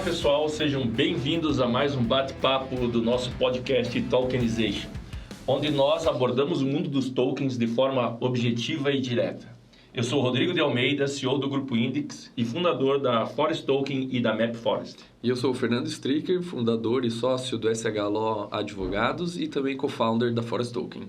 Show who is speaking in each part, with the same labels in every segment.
Speaker 1: pessoal, sejam bem-vindos a mais um bate-papo do nosso podcast Tokenization, onde nós abordamos o mundo dos tokens de forma objetiva e direta. Eu sou Rodrigo de Almeida, CEO do Grupo Index e fundador da Forest Token e da Map Forest.
Speaker 2: E eu sou o Fernando Stricker, fundador e sócio do SH Law Advogados e também co-founder da Forest Token.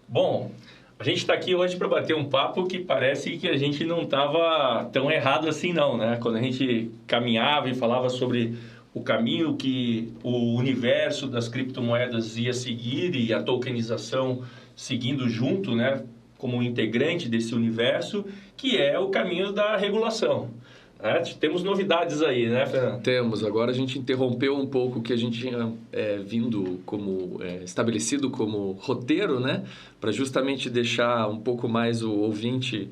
Speaker 1: Bom, a gente está aqui hoje para bater um papo que parece que a gente não estava tão errado assim não, né? Quando a gente caminhava e falava sobre o caminho que o universo das criptomoedas ia seguir e a tokenização seguindo junto, né? Como um integrante desse universo, que é o caminho da regulação. Temos novidades aí, né, Fernando?
Speaker 2: Temos. Agora a gente interrompeu um pouco o que a gente tinha estabelecido como roteiro, né? Para justamente deixar um pouco mais o ouvinte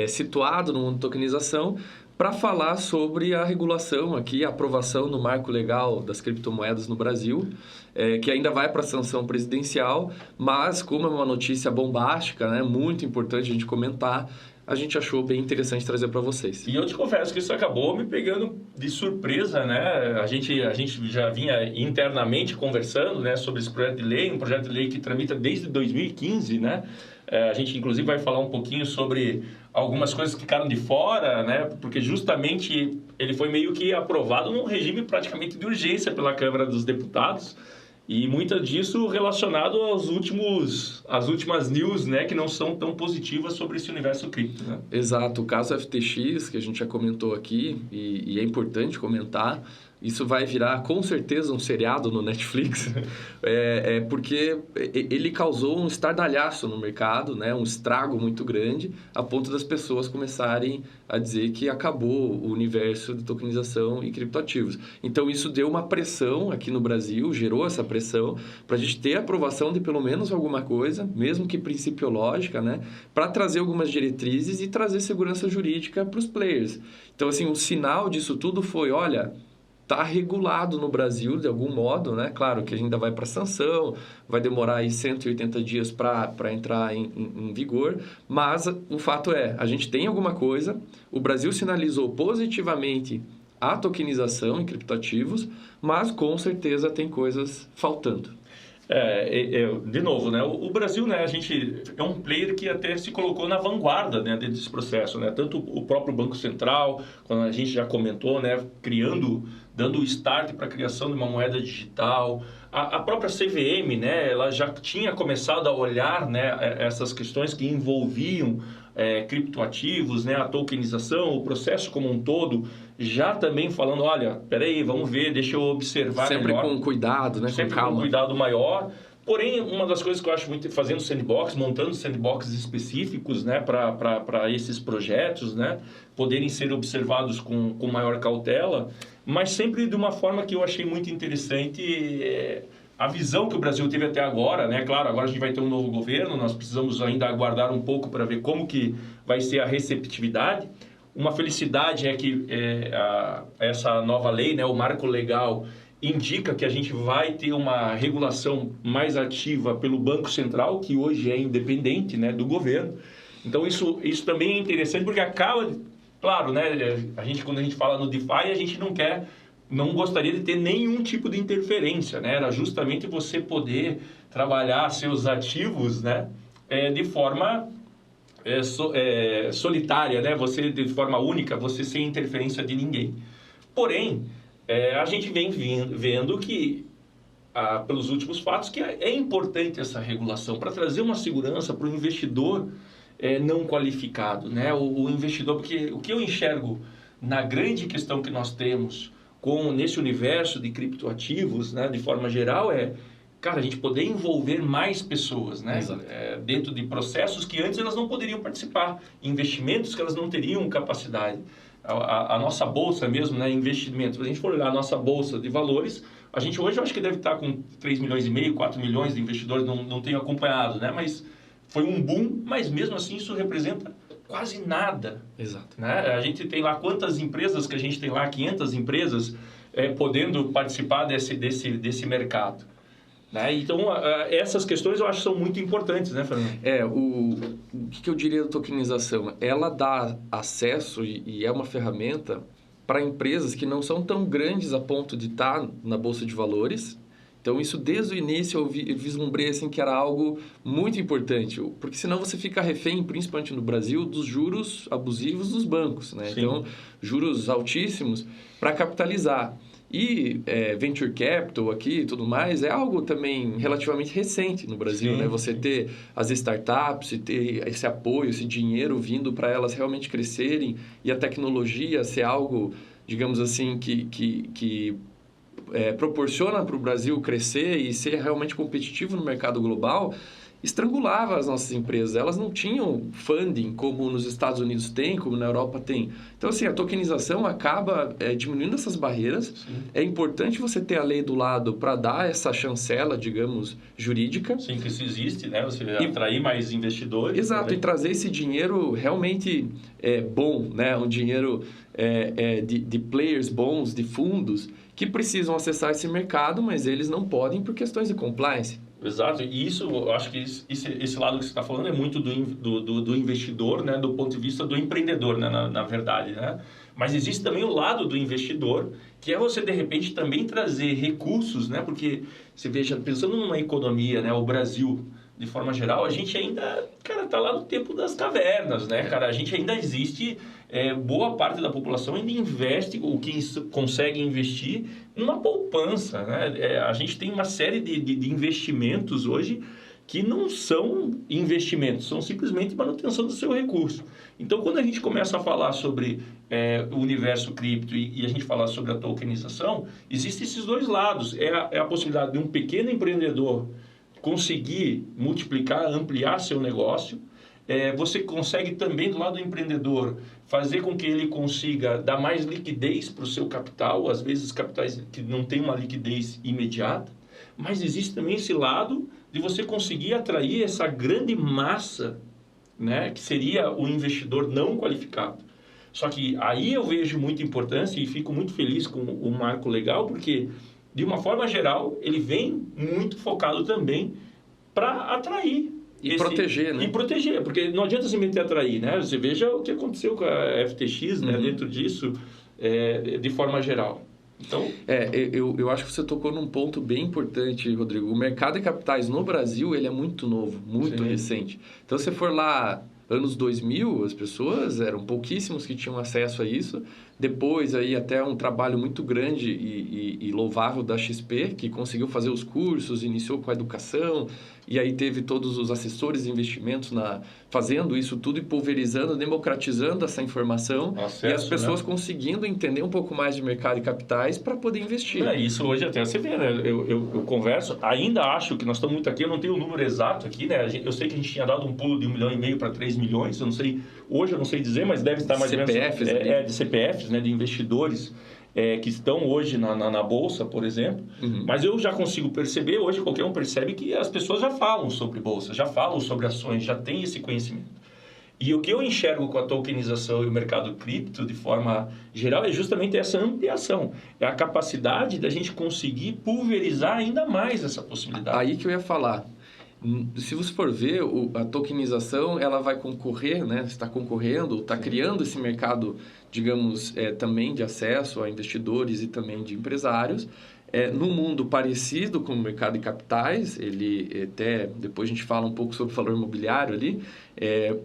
Speaker 2: situado no mundo de tokenização, para falar sobre a regulação aqui, a aprovação no marco legal das criptomoedas no Brasil, que ainda vai para a sanção presidencial, mas como é uma notícia bombástica, né, muito importante a gente comentar, a gente achou bem interessante trazer para vocês.
Speaker 1: E eu te confesso que isso acabou me pegando de surpresa, né? A gente já vinha internamente conversando, né, sobre esse projeto de lei, um projeto de lei que tramita desde 2015, né? A gente, inclusive, vai falar um pouquinho sobre algumas coisas que ficaram de fora, né? Porque justamente ele foi meio que aprovado num regime praticamente de urgência pela Câmara dos Deputados. E muito disso relacionado às últimas news, né, que não são tão positivas sobre esse universo cripto, né?
Speaker 2: Exato. O caso FTX, que a gente já comentou aqui, e é importante comentar, isso vai virar com certeza um seriado no Netflix, porque ele causou um estardalhaço no mercado, né, um estrago muito grande, a ponto das pessoas começarem a dizer que acabou o universo de tokenização e criptoativos. Então isso deu uma pressão aqui no Brasil, gerou essa pressão para a gente ter a aprovação de pelo menos alguma coisa, mesmo que principiológica, né, para trazer algumas diretrizes e trazer segurança jurídica para os players. Então assim, o sinal disso tudo foi, olha, está regulado no Brasil de algum modo, né? Claro que ainda vai para sanção, vai demorar aí 180 dias para entrar em vigor, mas o fato é, a gente tem alguma coisa, o Brasil sinalizou positivamente a tokenização em criptoativos, mas com certeza tem coisas faltando.
Speaker 1: De novo, né? O Brasil, né, a gente é um player que até se colocou na vanguarda, né, desse processo, né? Tanto o próprio Banco Central, quando a gente já comentou, né, dando o start para a criação de uma moeda digital. A própria CVM, né, ela já tinha começado a olhar, né, essas questões que envolviam criptoativos, né, a tokenização, o processo como um todo, já também falando, olha, peraí, vamos ver, deixa eu observar
Speaker 2: sempre
Speaker 1: melhor.
Speaker 2: Com cuidado, né,
Speaker 1: sempre
Speaker 2: com calma.
Speaker 1: Com cuidado maior. Porém, uma das coisas que eu acho muito, fazendo sandbox, montando sandboxes específicos, né, para esses projetos, né, poderem ser observados com maior cautela, mas sempre de uma forma que eu achei muito interessante, a visão que o Brasil teve até agora, né? Claro, agora a gente vai ter um novo governo, nós precisamos ainda aguardar um pouco para ver como que vai ser a receptividade. Uma felicidade é que essa nova lei, né, o marco legal, indica que a gente vai ter uma regulação mais ativa pelo Banco Central, que hoje é independente, né, do governo. Então, isso também é interessante, porque acaba... Claro, né, quando a gente fala no DeFi, a gente não gostaria de ter nenhum tipo de interferência, né? Era justamente você poder trabalhar seus ativos, né, de forma solitária, né? Você, de forma única, você sem interferência de ninguém. Porém, a gente vem vendo que, pelos últimos fatos, que é importante essa regulação para trazer uma segurança para o investidor não qualificado, né? O investidor, porque o que eu enxergo na grande questão que nós temos nesse universo de criptoativos, né, de forma geral, cara, a gente poder envolver mais pessoas, né, dentro de processos que antes elas não poderiam participar, investimentos que elas não teriam capacidade. A nossa bolsa mesmo, né, investimentos, se a gente for olhar a nossa bolsa de valores, a gente hoje eu acho que deve estar com 3,5 milhões, 4 milhões de investidores, não tenho acompanhado, né, mas foi um boom, mas mesmo assim isso representa quase nada.
Speaker 2: Exato.
Speaker 1: Né? A gente tem lá quantas empresas que a gente tem lá, 500 empresas podendo participar desse mercado. Né? Então, essas questões eu acho que são muito importantes, né, Fernando?
Speaker 2: O que eu diria da tokenização? Ela dá acesso e é uma ferramenta para empresas que não são tão grandes a ponto de estar na Bolsa de Valores. Então, isso desde o início eu vislumbrei assim, que era algo muito importante, porque senão você fica refém, principalmente no Brasil, dos juros abusivos dos bancos, né? Então, juros altíssimos para capitalizar. E Venture Capital aqui e tudo mais é algo também relativamente recente no Brasil, né? Você ter as startups e ter esse apoio, esse dinheiro vindo para elas realmente crescerem e a tecnologia ser algo, digamos assim, que proporciona para o Brasil crescer e ser realmente competitivo no mercado global, estrangulava as nossas empresas. Elas não tinham funding como nos Estados Unidos tem, como na Europa tem. Então, assim, a tokenização acaba diminuindo essas barreiras.
Speaker 1: Sim.
Speaker 2: É importante você ter a lei do lado para dar essa chancela, digamos, jurídica.
Speaker 1: Sim, que isso existe, né? Você atrair mais investidores.
Speaker 2: Exato,
Speaker 1: também.
Speaker 2: E trazer esse dinheiro realmente bom, né? Um dinheiro de players bons, de fundos, que precisam acessar esse mercado, mas eles não podem por questões de compliance.
Speaker 1: Exato, e isso, eu acho que esse lado que você está falando é muito do investidor, né, do ponto de vista do empreendedor, né, na verdade, né? Mas existe também o lado do investidor, que é você, de repente, também trazer recursos, né? Porque, você veja, pensando numa economia, né, o Brasil, de forma geral, a gente ainda, cara, tá lá no tempo das cavernas, né, cara? A gente ainda existe, boa parte da população ainda investe, o que consegue investir, numa poupança, né? A gente tem uma série de investimentos hoje que não são investimentos, são simplesmente manutenção do seu recurso. Então, quando a gente começa a falar sobre o universo cripto e a gente falar sobre a tokenização, existem esses dois lados. É a possibilidade de um pequeno empreendedor conseguir multiplicar, ampliar seu negócio. Você consegue também, do lado do empreendedor, fazer com que ele consiga dar mais liquidez para o seu capital, às vezes capitais que não têm uma liquidez imediata, mas existe também esse lado de você conseguir atrair essa grande massa, né, que seria o investidor não qualificado. Só que aí eu vejo muita importância e fico muito feliz com o marco legal, porque, de uma forma geral, ele vem muito focado também para atrair.
Speaker 2: Proteger, né?
Speaker 1: E proteger, porque não adianta simplesmente atrair, né? Você veja o que aconteceu com a FTX, né? Dentro disso, de forma geral. Então...
Speaker 2: eu acho que você tocou num ponto bem importante, Rodrigo. O mercado de capitais no Brasil, ele é muito novo, muito recente. Então, se for lá, anos 2000, as pessoas eram pouquíssimos que tinham acesso a isso. Depois, aí, até um trabalho muito grande e louvável da XP, que conseguiu fazer os cursos, iniciou com a educação, e aí teve todos os assessores de investimentos fazendo isso tudo e pulverizando, democratizando essa informação, e as pessoas conseguindo entender um pouco mais de mercado de capitais para poder investir.
Speaker 1: Isso hoje até você vê, né? Eu converso, ainda acho que nós estamos muito aqui, eu não tenho o número exato aqui, né? Eu sei que a gente tinha dado um pulo de 1,5 milhão para 3 milhões, eu não sei, hoje eu não sei dizer, mas deve estar mais ou menos... de CPFs, né? De investidores que estão hoje na Bolsa, por exemplo. Mas eu já consigo perceber, hoje qualquer um percebe que as pessoas já falam sobre Bolsa, já falam sobre ações, já tem esse conhecimento. E o que eu enxergo com a tokenização e o mercado cripto, de forma geral, é justamente essa ampliação. É a capacidade da gente conseguir pulverizar ainda mais essa possibilidade.
Speaker 2: Aí que eu ia falar. Se você for ver, a tokenização, ela vai concorrer, né? Está concorrendo, está criando esse mercado, digamos, também de acesso a investidores e também de empresários. Num mundo parecido com o mercado de capitais, ele até, depois a gente fala um pouco sobre o valor imobiliário ali,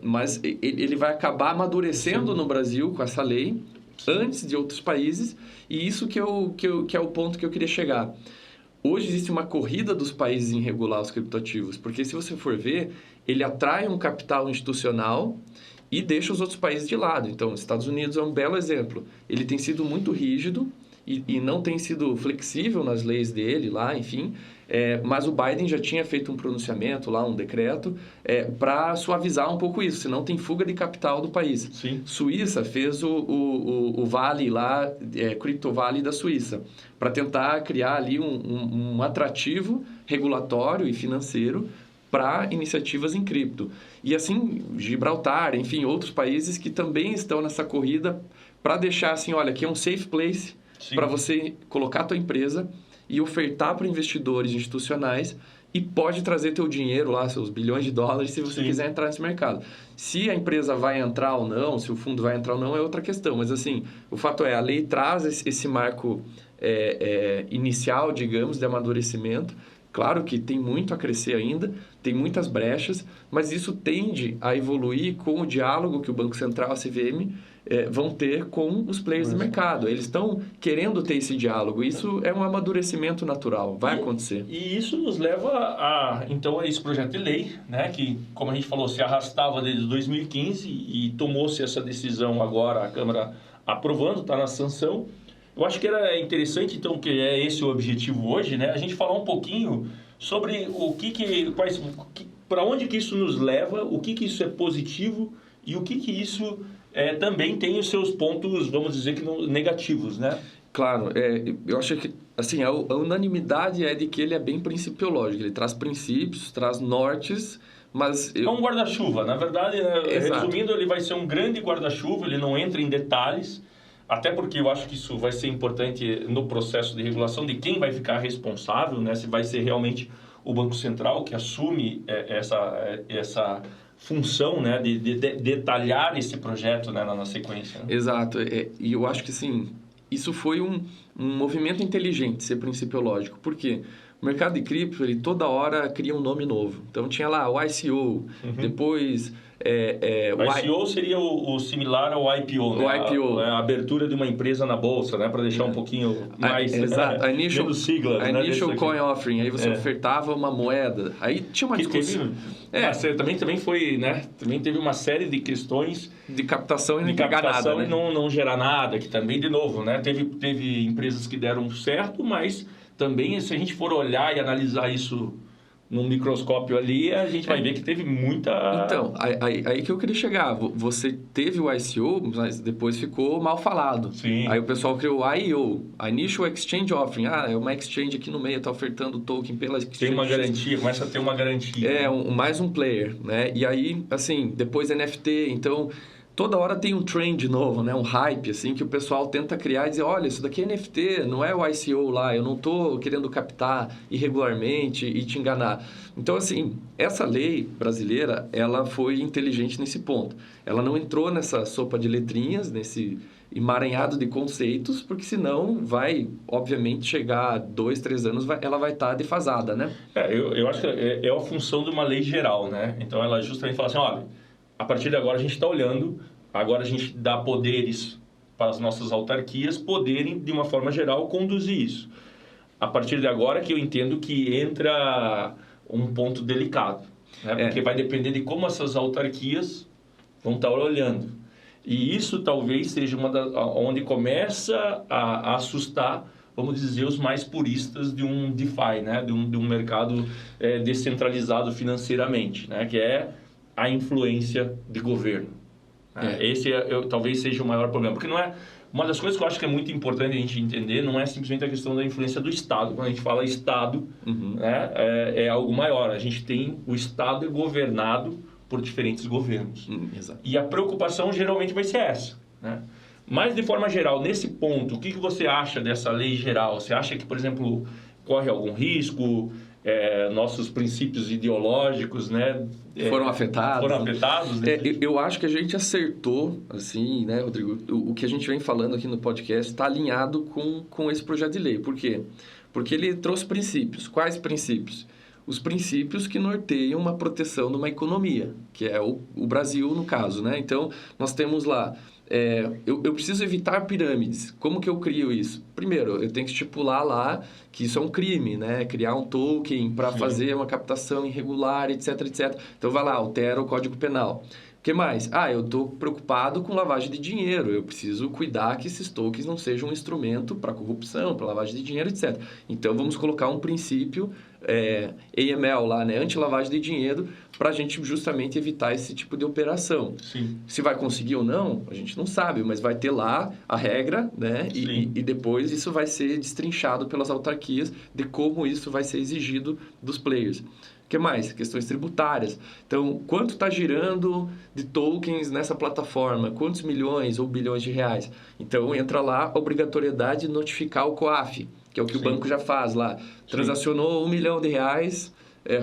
Speaker 2: mas ele vai acabar amadurecendo no Brasil com essa lei, antes de outros países, e isso que é o ponto que eu queria chegar. Hoje existe uma corrida dos países em regular os criptoativos, porque se você for ver, ele atrai um capital institucional e deixa os outros países de lado. Então, os Estados Unidos é um belo exemplo. Ele tem sido muito rígido e não tem sido flexível nas leis dele lá, enfim. Mas o Biden já tinha feito um pronunciamento lá, um decreto, para suavizar um pouco isso, senão tem fuga de capital do país.
Speaker 1: Sim.
Speaker 2: Suíça fez o Vale lá, Crypto Valley da Suíça, para tentar criar ali um atrativo regulatório e financeiro para iniciativas em cripto. E assim, Gibraltar, enfim, outros países que também estão nessa corrida para deixar assim, olha, aqui é um safe place para você colocar a tua empresa e ofertar para investidores institucionais e pode trazer teu dinheiro lá, seus bilhões de dólares, se você quiser entrar nesse mercado. Se a empresa vai entrar ou não, se o fundo vai entrar ou não, é outra questão. Mas, assim, o fato é, a lei traz esse marco inicial, digamos, de amadurecimento. Claro que tem muito a crescer ainda, tem muitas brechas, mas isso tende a evoluir com o diálogo que o Banco Central, a CVM, vão ter com os players do mercado. Eles estão querendo ter esse diálogo. Isso é um amadurecimento natural, vai acontecer.
Speaker 1: E isso nos leva então, a esse projeto de lei, né, que, como a gente falou, se arrastava desde 2015 e tomou-se essa decisão agora, a Câmara aprovando, está na sanção. Eu acho que era interessante, então, que é esse o objetivo hoje, né, a gente falar um pouquinho sobre para onde que isso nos leva, o que isso é positivo e o que isso também tem os seus pontos, vamos dizer, negativos, né?
Speaker 2: Claro, eu acho que assim, a unanimidade é de que ele é bem principiológico, ele traz princípios, traz nortes, mas...
Speaker 1: É um guarda-chuva, na verdade, resumindo, ele vai ser um grande guarda-chuva, ele não entra em detalhes, até porque eu acho que isso vai ser importante no processo de regulação de quem vai ficar responsável, né? Se vai ser realmente o Banco Central que assume essa função, né, de detalhar esse projeto, né, na sequência. Né?
Speaker 2: Exato. E eu acho que, sim, isso foi um movimento inteligente, ser principiológico. Por quê? O mercado de cripto, ele toda hora cria um nome novo. Então, tinha lá o ICO, depois...
Speaker 1: o ICO seria o similar ao IPO, né?
Speaker 2: O IPO.
Speaker 1: A abertura de uma empresa na bolsa, né? Para deixar um pouquinho mais...
Speaker 2: Exato.
Speaker 1: Menos siglas,
Speaker 2: a Initial Coin Offering. Aí você ofertava uma moeda. Aí tinha uma discussão...
Speaker 1: Também foi, né? Também teve uma série de questões...
Speaker 2: De captação e
Speaker 1: não entregar nada, né?
Speaker 2: não
Speaker 1: gerar nada, que também, de novo, né? Teve empresas que deram certo, mas também, se a gente for olhar e analisar isso... num microscópio ali, a gente vai ver que teve muita...
Speaker 2: Então, aí que eu queria chegar. Você teve o ICO, mas depois ficou mal falado.
Speaker 1: Sim.
Speaker 2: Aí o pessoal criou o IEO, Initial Exchange Offering. É uma exchange aqui no meio, está ofertando token pela exchange.
Speaker 1: Tem uma garantia, começa a ter uma garantia.
Speaker 2: Mais um player, né? E aí, assim, depois NFT, então... Toda hora tem um trend novo, né? Um hype, assim, que o pessoal tenta criar e dizer, olha, isso daqui é NFT, não é o ICO lá, eu não estou querendo captar irregularmente e te enganar. Então, assim, essa lei brasileira, ela foi inteligente nesse ponto. Ela não entrou nessa sopa de letrinhas, nesse emaranhado de conceitos, porque senão vai, obviamente, chegar a 2, 3 anos, ela vai estar defasada, né?
Speaker 1: Eu acho que é a função de uma lei geral, né? Então, ela justamente fala assim, olha... A partir de agora, a gente está olhando, agora a gente dá poderes para as nossas autarquias poderem, de uma forma geral, conduzir isso. A partir de agora que eu entendo que entra um ponto delicado, né? Porque vai depender de como essas autarquias vão estar olhando. E isso talvez seja onde começa a assustar, vamos dizer, os mais puristas de um DeFi, né? de um mercado descentralizado financeiramente, né? Que é a influência de governo. Esse talvez seja o maior problema. Porque não é... Uma das coisas que eu acho que é muito importante a gente entender não é simplesmente a questão da influência do Estado. Quando a gente fala Estado, né, é algo maior. A gente tem... O Estado é governado por diferentes governos.
Speaker 2: Exato.
Speaker 1: E a preocupação geralmente vai ser essa. Né? Mas, de forma geral, nesse ponto, o que você acha dessa lei geral? Você acha que, por exemplo, corre algum risco... nossos princípios ideológicos, né?
Speaker 2: Foram afetados.
Speaker 1: Né?
Speaker 2: Eu acho que a gente acertou, assim, né, Rodrigo? O que a gente vem falando aqui no podcast está alinhado com esse projeto de lei. Por quê? Porque ele trouxe princípios. Quais princípios? Os princípios que norteiam uma proteção de uma economia, que é o Brasil, no caso, né? Então, nós temos lá... eu preciso evitar pirâmides. Como que eu crio isso? Primeiro, eu tenho que estipular lá que isso é um crime, né? Criar um token para fazer uma captação irregular, etc, etc. Então, vai lá, altera o Código Penal. O que mais? Eu estou preocupado com lavagem de dinheiro. Eu preciso cuidar que esses tokens não sejam um instrumento para corrupção, para lavagem de dinheiro, etc. Então, vamos colocar um princípio AML lá, né? Anti-lavagem de dinheiro, para a gente justamente evitar esse tipo de operação.
Speaker 1: Sim.
Speaker 2: Se vai conseguir ou não, a gente não sabe, mas vai ter lá a regra, né? E depois isso vai ser destrinchado pelas autarquias de como isso vai ser exigido dos players. O que mais? Questões tributárias. Então, quanto está girando de tokens nessa plataforma? Quantos milhões ou bilhões de reais? Então, entra lá a obrigatoriedade de notificar o COAF, que é o que o banco já faz lá. Transacionou R$1 milhão,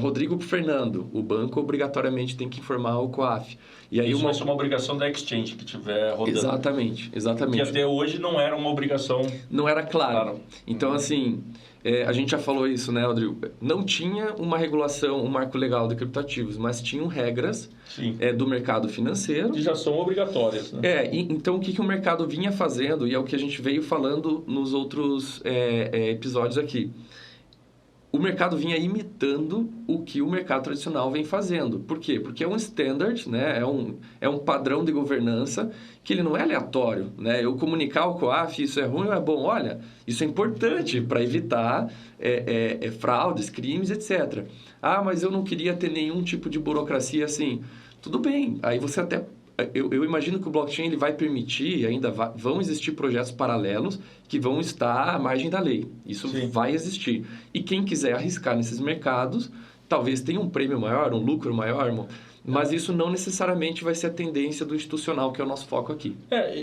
Speaker 2: Rodrigo para Fernando. O banco obrigatoriamente tem que informar o COAF. E aí
Speaker 1: isso vai ser uma obrigação da exchange que tiver rodando.
Speaker 2: Exatamente.
Speaker 1: Que até hoje não era uma obrigação.
Speaker 2: Não era claro. Então, assim, a gente já falou isso, né, Rodrigo? Não tinha uma regulação, um marco legal de criptoativos, mas tinham regras do mercado financeiro.
Speaker 1: Que já são obrigatórias, né?
Speaker 2: Então, o que o mercado vinha fazendo, e é o que a gente veio falando nos outros episódios aqui. O mercado vinha imitando o que o mercado tradicional vem fazendo. Por quê? Porque é um standard, né? É um padrão de governança que ele não é aleatório, né? Eu comunicar ao COAF, isso é ruim ou é bom? Olha, isso é importante para evitar fraudes, crimes, etc. Ah, mas eu não queria ter nenhum tipo de burocracia assim. Tudo bem, aí você até... Eu imagino que o blockchain ele vai permitir, ainda vão existir projetos paralelos que vão estar à margem da lei. Isso vai existir. E quem quiser arriscar nesses mercados, talvez tenha um prêmio maior, um lucro maior, mas isso não necessariamente vai ser a tendência do institucional, que é o nosso foco aqui.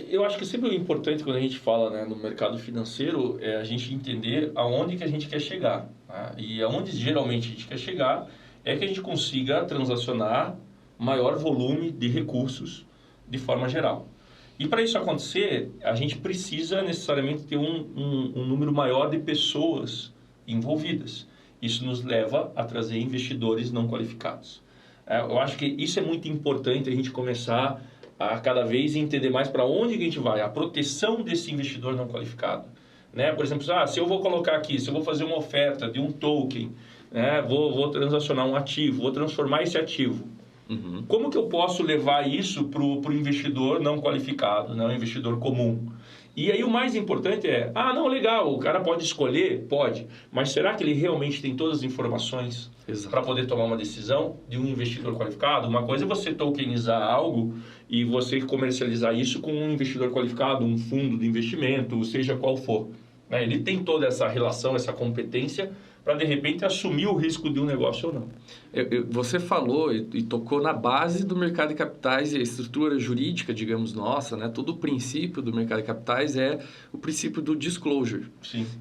Speaker 1: Eu acho que sempre o importante quando a gente fala, né, no mercado financeiro é a gente entender aonde que a gente quer chegar. Tá? E aonde geralmente a gente quer chegar é que a gente consiga transacionar maior volume de recursos de forma geral. E para isso acontecer, a gente precisa necessariamente ter um número maior de pessoas envolvidas. Isso nos leva a trazer investidores não qualificados. Eu acho que isso é muito importante a gente começar a cada vez entender mais para onde que a gente vai, a proteção desse investidor não qualificado. Né? Por exemplo, se eu vou colocar aqui, se eu vou fazer uma oferta de um token, né? vou transacionar um ativo, vou transformar esse ativo. Como que eu posso levar isso para o investidor não qualificado, né? O investidor comum? E aí o mais importante é, não, legal, o cara pode escolher? Pode. Mas será que ele realmente tem todas as informações para poder tomar uma decisão de um investidor qualificado? Uma coisa é você tokenizar algo e você comercializar isso com um investidor qualificado, um fundo de investimento, seja qual for. Né? Ele tem toda essa relação, essa competência para, de repente, assumir o risco de um negócio ou não.
Speaker 2: Você falou e tocou na base do mercado de capitais e a estrutura jurídica, digamos, nossa, né? Todo o princípio do mercado de capitais é o princípio do disclosure,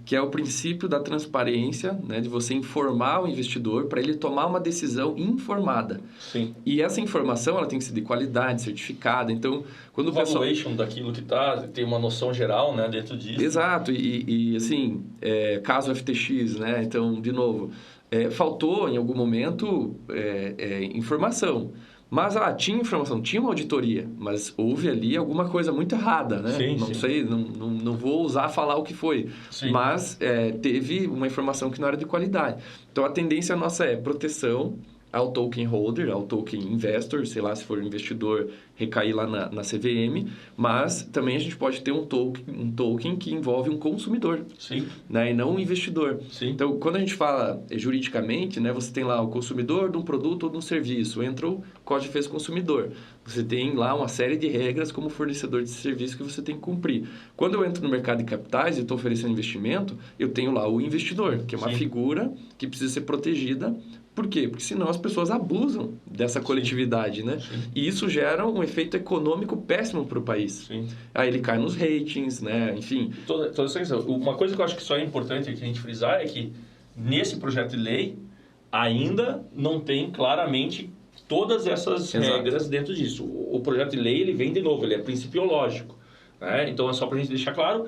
Speaker 2: que é o princípio da transparência, né? De você informar o investidor para ele tomar uma decisão informada. E essa informação ela tem que ser de qualidade, certificada. Então, quando o pessoal...
Speaker 1: valuation daquilo que tem uma noção geral, né, dentro disso.
Speaker 2: Exato. E assim, caso FTX, né? Então, de novo... faltou em algum momento informação. Mas tinha informação, tinha uma auditoria, mas houve ali alguma coisa muito errada, né? Sei, não vou ousar falar o que foi. Mas teve uma informação que não era de qualidade. Então a tendência nossa é proteção ao token holder, ao token investor, sei lá, se for investidor, recair lá na CVM, mas também a gente pode ter um token que envolve um consumidor, né, e não um investidor. Então, quando a gente fala juridicamente, né, você tem lá o consumidor de um produto ou de um serviço, entra o Código de Defesa do Consumidor. Você tem lá uma série de regras como fornecedor de serviço que você tem que cumprir. Quando eu entro no mercado de capitais e estou oferecendo investimento, eu tenho lá o investidor, que é uma figura que precisa ser protegida. Por quê? Porque senão as pessoas abusam dessa coletividade, né? E isso gera um efeito econômico péssimo para o país. Aí ele cai nos ratings, né? Enfim.
Speaker 1: Uma coisa que eu acho que só é importante aqui a gente frisar é que nesse projeto de lei ainda não tem claramente todas essas regras dentro disso. O projeto de lei ele vem de novo, ele é principiológico. Né? Então é só para a gente deixar claro,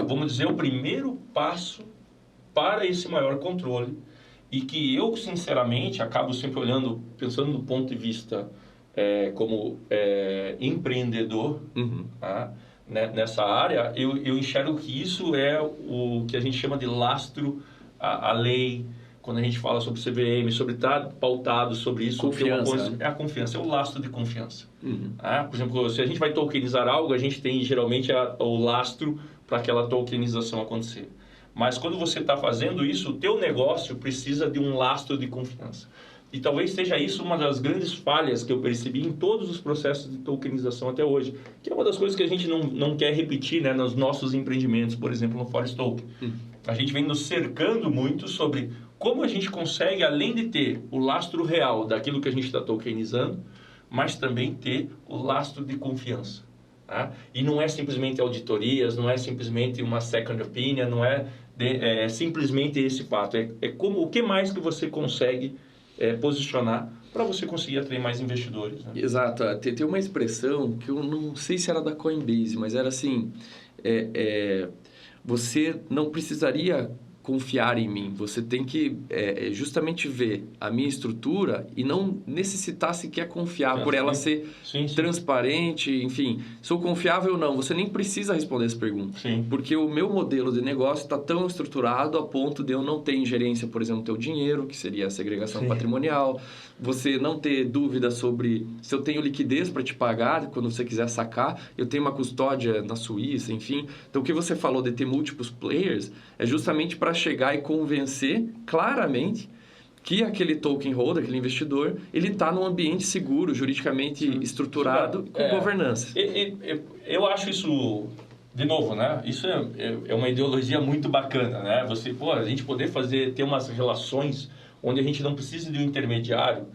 Speaker 1: vamos dizer, o primeiro passo para esse maior controle. E que eu, sinceramente, acabo sempre pensando do ponto de vista como empreendedor, tá? Nessa área, eu enxergo que isso é o que a gente chama de lastro à lei. Quando a gente fala sobre CVM, sobre estar pautado sobre isso...
Speaker 2: Confiança.
Speaker 1: É a confiança, é o lastro de confiança. Tá? Por exemplo, se a gente vai tokenizar algo, a gente tem geralmente o lastro para aquela tokenização acontecer. Mas quando você está fazendo isso, o teu negócio precisa de um lastro de confiança. E talvez seja isso uma das grandes falhas que eu percebi em todos os processos de tokenização até hoje. Que é uma das coisas que a gente não quer repetir, né, nos nossos empreendimentos, por exemplo, no Forest Token. A gente vem nos cercando muito sobre como a gente consegue, além de ter o lastro real daquilo que a gente está tokenizando, mas também ter o lastro de confiança. Tá? E não é simplesmente auditorias, não é simplesmente uma second opinion, não é simplesmente esse fato. O que mais que você consegue posicionar para você conseguir atrair mais investidores. Né?
Speaker 2: Exato. Tem uma expressão que eu não sei se era da Coinbase, mas era assim, você não precisaria confiar em mim, você tem que justamente ver a minha estrutura e não necessitar sequer confiar por ela ser transparente, enfim, sou confiável ou não, você nem precisa responder essa pergunta, porque o meu modelo de negócio está tão estruturado a ponto de eu não ter ingerência, por exemplo, no teu dinheiro, que seria a segregação patrimonial, você não ter dúvida sobre se eu tenho liquidez para te pagar quando você quiser sacar, eu tenho uma custódia na Suíça, enfim. Então, o que você falou de ter múltiplos players é justamente para chegar e convencer claramente que aquele token holder, aquele investidor, ele está num ambiente seguro, juridicamente estruturado, com governança.
Speaker 1: Eu acho isso, de novo, né? Isso é uma ideologia muito bacana, né? A gente poder ter umas relações onde a gente não precisa de um intermediário.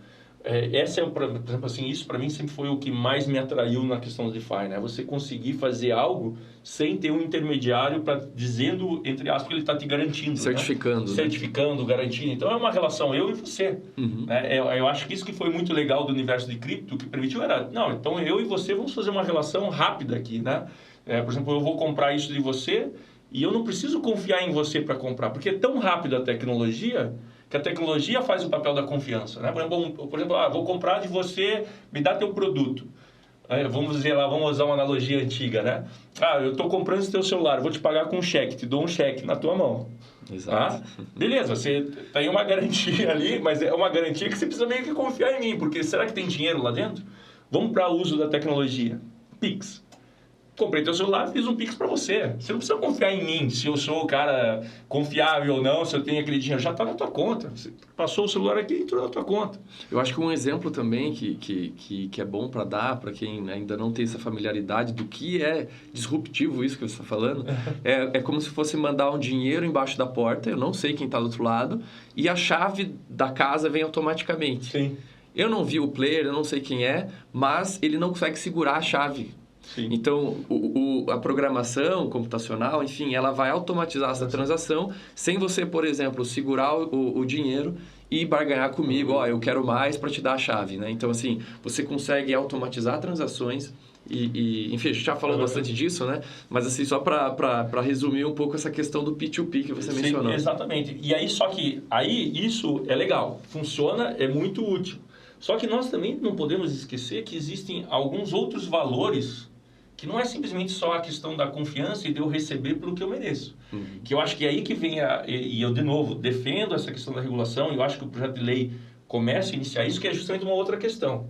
Speaker 1: Por exemplo, assim, isso para mim sempre foi o que mais me atraiu na questão do DeFi, né? Você conseguir fazer algo sem ter um intermediário dizendo, entre aspas, que ele está te garantindo.
Speaker 2: Certificando.
Speaker 1: Né? Certificando, garantindo. Então, é uma relação eu e você. Né? Eu acho que isso que foi muito legal do universo de cripto, que permitiu então eu e você vamos fazer uma relação rápida aqui, né? Por exemplo, eu vou comprar isso de você e eu não preciso confiar em você para comprar, porque é tão rápido a tecnologia que a tecnologia faz o papel da confiança, né? Por exemplo, vou comprar de você, me dá teu produto. Vamos usar uma analogia antiga, né? Eu estou comprando esse teu celular, vou te pagar com um cheque, te dou um cheque na tua mão.
Speaker 2: Exato.
Speaker 1: Beleza, você tem uma garantia ali, mas é uma garantia que você precisa meio que confiar em mim, porque será que tem dinheiro lá dentro? Vamos para o uso da tecnologia. Pix. Comprei teu celular, fiz um Pix para você. Você não precisa confiar em mim, se eu sou o cara confiável ou não, se eu tenho aquele dinheiro. Já está na tua conta. Você passou o celular aqui e entrou na tua conta.
Speaker 2: Eu acho que um exemplo também que é bom para dar, para quem ainda não tem essa familiaridade do que é disruptivo isso que você está falando, é como se fosse mandar um dinheiro embaixo da porta, eu não sei quem está do outro lado, e a chave da casa vem automaticamente.
Speaker 1: Sim.
Speaker 2: Eu não vi o player, eu não sei quem é, mas ele não consegue segurar a chave.
Speaker 1: Sim.
Speaker 2: Então, a programação computacional, enfim, ela vai automatizar essa transação sem você, por exemplo, segurar o dinheiro e barganhar comigo, eu quero mais para te dar a chave, né? Então, assim, você consegue automatizar transações enfim, a gente já falou bastante disso, né? Mas, assim, só para resumir um pouco essa questão do P2P que você mencionou.
Speaker 1: Exatamente. E aí, isso é legal, funciona, é muito útil. Só que nós também não podemos esquecer que existem alguns outros valores que não é simplesmente só a questão da confiança e de eu receber pelo que eu mereço. Que eu acho que é aí que vem e eu, de novo, defendo essa questão da regulação e eu acho que o projeto de lei começa a iniciar isso, que é justamente uma outra questão.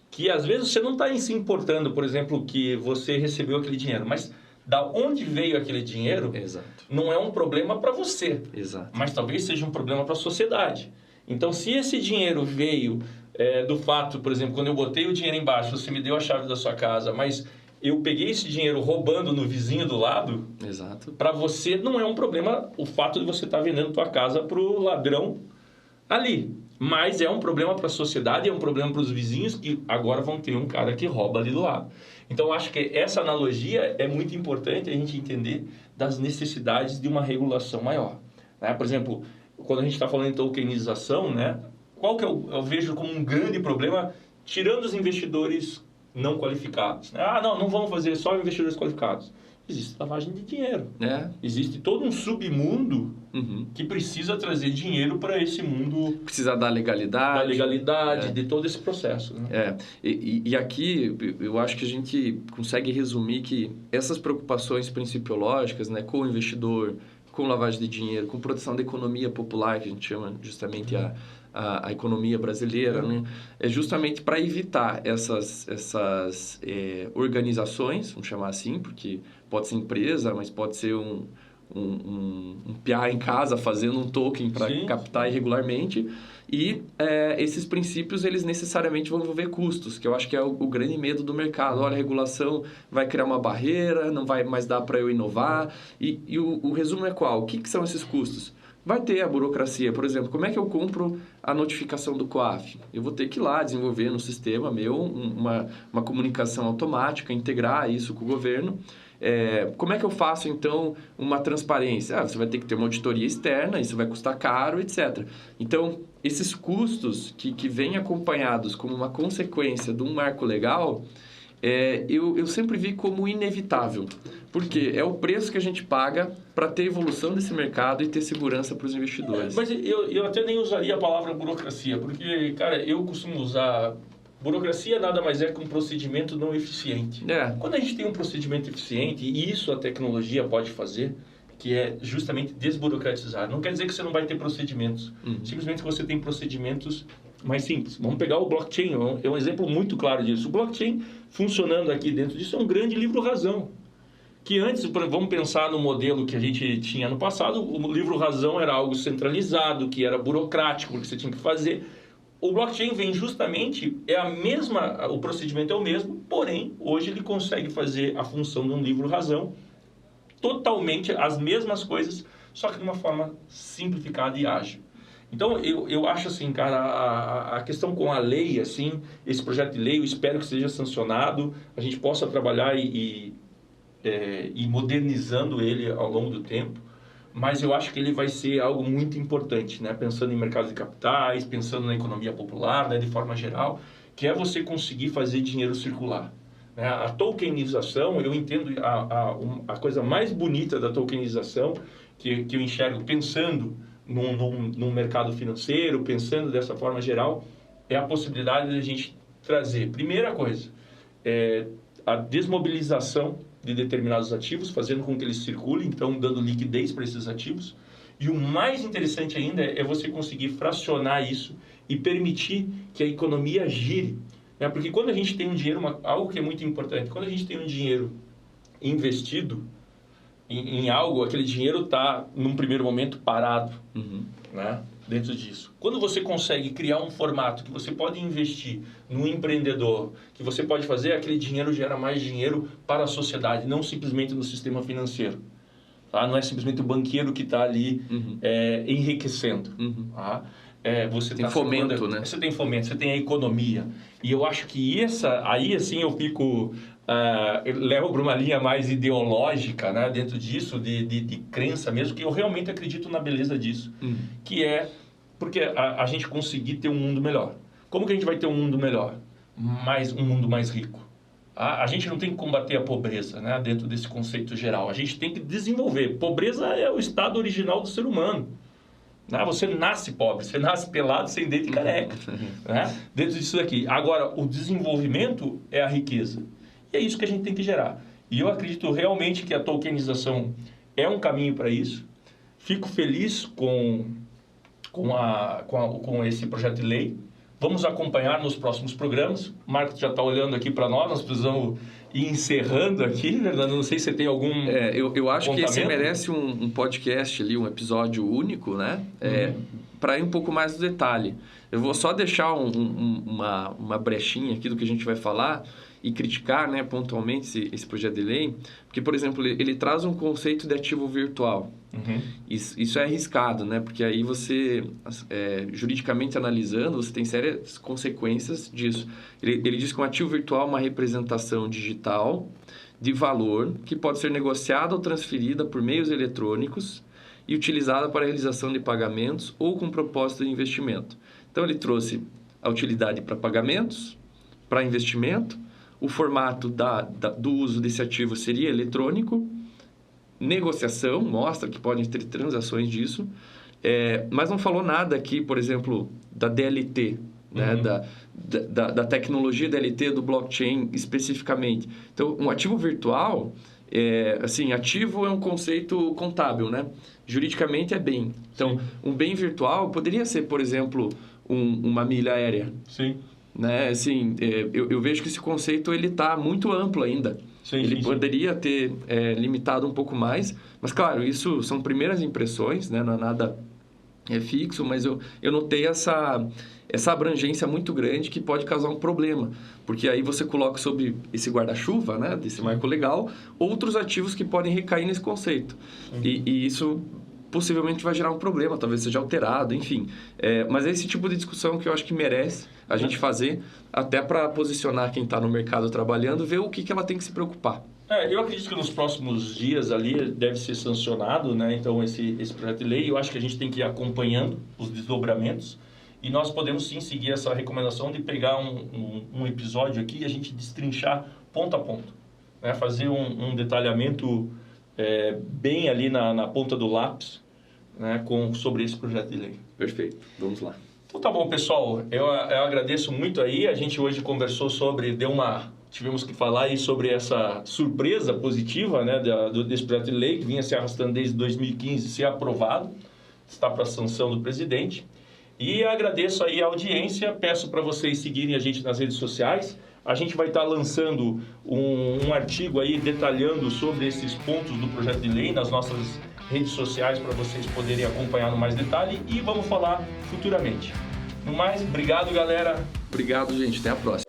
Speaker 1: Que às vezes você não está se importando, por exemplo, que você recebeu aquele dinheiro, mas da onde veio aquele dinheiro não é um problema para você, mas talvez seja um problema para a sociedade. Então, se esse dinheiro veio do fato, por exemplo, quando eu botei o dinheiro embaixo, você me deu a chave da sua casa, mas eu peguei esse dinheiro roubando no vizinho do lado, para você não é um problema o fato de você estar vendendo tua casa para o ladrão ali. Mas é um problema para a sociedade, é um problema para os vizinhos que agora vão ter um cara que rouba ali do lado. Então, eu acho que essa analogia é muito importante a gente entender das necessidades de uma regulação maior. Né? Por exemplo, quando a gente está falando em tokenização, né? Qual que eu vejo como um grande problema, tirando os investidores não qualificados. Não vamos fazer só investidores qualificados. Existe lavagem de dinheiro. Existe todo um submundo que precisa trazer dinheiro para esse mundo.
Speaker 2: Precisa da legalidade.
Speaker 1: Da legalidade, de todo esse processo. Né?
Speaker 2: E aqui eu acho que a gente consegue resumir que essas preocupações principiológicas, né, com o investidor, com lavagem de dinheiro, com proteção da economia popular, que a gente chama justamente a economia brasileira, né? É justamente para evitar essas organizações, vamos chamar assim, porque pode ser empresa, mas pode ser um piá em casa fazendo um token para captar irregularmente. E esses princípios, eles necessariamente vão envolver custos, que eu acho que é o grande medo do mercado. Olha, a regulação vai criar uma barreira, não vai mais dar para eu inovar. E o resumo é qual? O que são esses custos? Vai ter a burocracia, por exemplo, como é que eu compro a notificação do COAF? Eu vou ter que ir lá desenvolver no sistema meu uma comunicação automática, integrar isso com o governo. Como é que eu faço, então, uma transparência? Você vai ter que ter uma auditoria externa, isso vai custar caro, etc. Então, esses custos que vêm acompanhados como uma consequência de um marco legal, eu sempre vi como inevitável. Porque é o preço que a gente paga para ter evolução desse mercado e ter segurança para os investidores.
Speaker 1: Mas eu até nem usaria a palavra burocracia, porque, cara, eu costumo usar... Burocracia nada mais é que um procedimento não eficiente. Quando a gente tem um procedimento eficiente, e isso a tecnologia pode fazer, que é justamente desburocratizar. Não quer dizer que você não vai ter procedimentos. Simplesmente você tem procedimentos mais simples. Vamos pegar o blockchain, é um exemplo muito claro disso. O blockchain funcionando aqui dentro disso é um grande livro-razão. Que antes, vamos pensar no modelo que a gente tinha no passado, o livro-razão era algo centralizado, que era burocrático, que você tinha que fazer. O blockchain vem justamente, o procedimento é o mesmo, porém, hoje ele consegue fazer a função de um livro-razão, totalmente as mesmas coisas, só que de uma forma simplificada e ágil. Então, eu acho assim, cara, a questão com a lei, assim, esse projeto de lei, eu espero que seja sancionado, a gente possa trabalhar e modernizando ele ao longo do tempo, mas eu acho que ele vai ser algo muito importante, né? Pensando em mercado de capitais, pensando na economia popular, né? De forma geral, que é você conseguir fazer dinheiro circular. Né? A tokenização, eu entendo a coisa mais bonita da tokenização, que eu enxergo pensando num mercado financeiro, pensando dessa forma geral, é a possibilidade de a gente trazer, primeira coisa, a desmobilização de determinados ativos, fazendo com que eles circulem, então dando liquidez para esses ativos. E o mais interessante ainda é você conseguir fracionar isso e permitir que a economia gire. Né? Porque quando a gente tem um dinheiro, algo que é muito importante, quando a gente tem um dinheiro investido em algo, aquele dinheiro está, num primeiro momento, parado, né? Dentro disso. Quando você consegue criar um formato que você pode investir no empreendedor, que você pode fazer, aquele dinheiro gera mais dinheiro para a sociedade, não simplesmente no sistema financeiro. Tá? Não é simplesmente o banqueiro que está ali enriquecendo. Tá? Você
Speaker 2: tem fomento, né?
Speaker 1: Você tem fomento, você tem a economia. E eu acho que aí assim eu fico... levo para uma linha mais ideológica, né, dentro disso, de crença mesmo, que eu realmente acredito na beleza disso, que é porque a gente conseguir ter um mundo melhor. Como que a gente vai ter um mundo melhor? Um mundo mais rico. A gente não tem que combater a pobreza, né, dentro desse conceito geral. A gente tem que desenvolver. Pobreza é o estado original do ser humano. Você nasce pobre, você nasce pelado, sem dente e careca. Né? Dentro disso daqui. Agora, o desenvolvimento é a riqueza. E é isso que a gente tem que gerar. E eu acredito realmente que a tokenização é um caminho para isso. Fico feliz com esse projeto de lei. Vamos acompanhar nos próximos programas. O Marcos já está olhando aqui para nós precisamos ir encerrando aqui, Fernando. Não sei se você tem algum
Speaker 2: eu acho que esse merece um podcast ali, um episódio único, né? Para ir um pouco mais no detalhe. Eu vou só deixar uma brechinha aqui do que a gente vai falar e criticar, né, pontualmente esse projeto de lei, porque, por exemplo, ele traz um conceito de ativo virtual. Isso é arriscado, né? Porque aí você, juridicamente analisando, você tem sérias consequências disso. Ele diz que um ativo virtual é uma representação digital de valor que pode ser negociada ou transferida por meios eletrônicos e utilizada para a realização de pagamentos ou com propósito de investimento. Então, ele trouxe a utilidade para pagamentos, para investimento. O formato do uso desse ativo seria eletrônico. Negociação, mostra que podem ter transações disso. Mas não falou nada aqui, por exemplo, da DLT, né? Da tecnologia DLT, do blockchain especificamente. Então, um ativo virtual, ativo é um conceito contábil, né? Juridicamente é bem. Então, um bem virtual poderia ser, por exemplo, uma milha aérea.
Speaker 1: Sim.
Speaker 2: Né? Assim, eu vejo que esse conceito está muito amplo ainda. Ele poderia ter limitado um pouco mais, mas claro, isso são primeiras impressões, né? Não é nada fixo, mas eu notei essa abrangência muito grande que pode causar um problema, porque aí você coloca sob esse guarda-chuva, né, desse marco legal, outros ativos que podem recair nesse conceito. E isso possivelmente vai gerar um problema, talvez seja alterado, enfim. Mas é esse tipo de discussão que eu acho que merece a gente fazer, até para posicionar quem está no mercado trabalhando, ver o que ela tem que se preocupar.
Speaker 1: Eu acredito que nos próximos dias ali deve ser sancionado, né? Então, esse projeto de lei. Eu acho que a gente tem que ir acompanhando os desdobramentos e nós podemos sim seguir essa recomendação de pegar um episódio aqui e a gente destrinchar ponto a ponto, né? Fazer um detalhamento bem ali na ponta do lápis, né? Sobre esse projeto de lei.
Speaker 2: Perfeito, vamos lá.
Speaker 1: Então tá bom, pessoal, eu agradeço muito aí, a gente hoje conversou tivemos que falar aí sobre essa surpresa positiva, né, desse projeto de lei que vinha se arrastando desde 2015 ser aprovado, está para a sanção do presidente. E agradeço aí a audiência, peço para vocês seguirem a gente nas redes sociais. A gente vai estar lançando um artigo aí detalhando sobre esses pontos do projeto de lei nas nossas redes sociais para vocês poderem acompanhar no mais detalhe e vamos falar futuramente. No mais, obrigado, galera.
Speaker 2: Obrigado, gente. Até a próxima.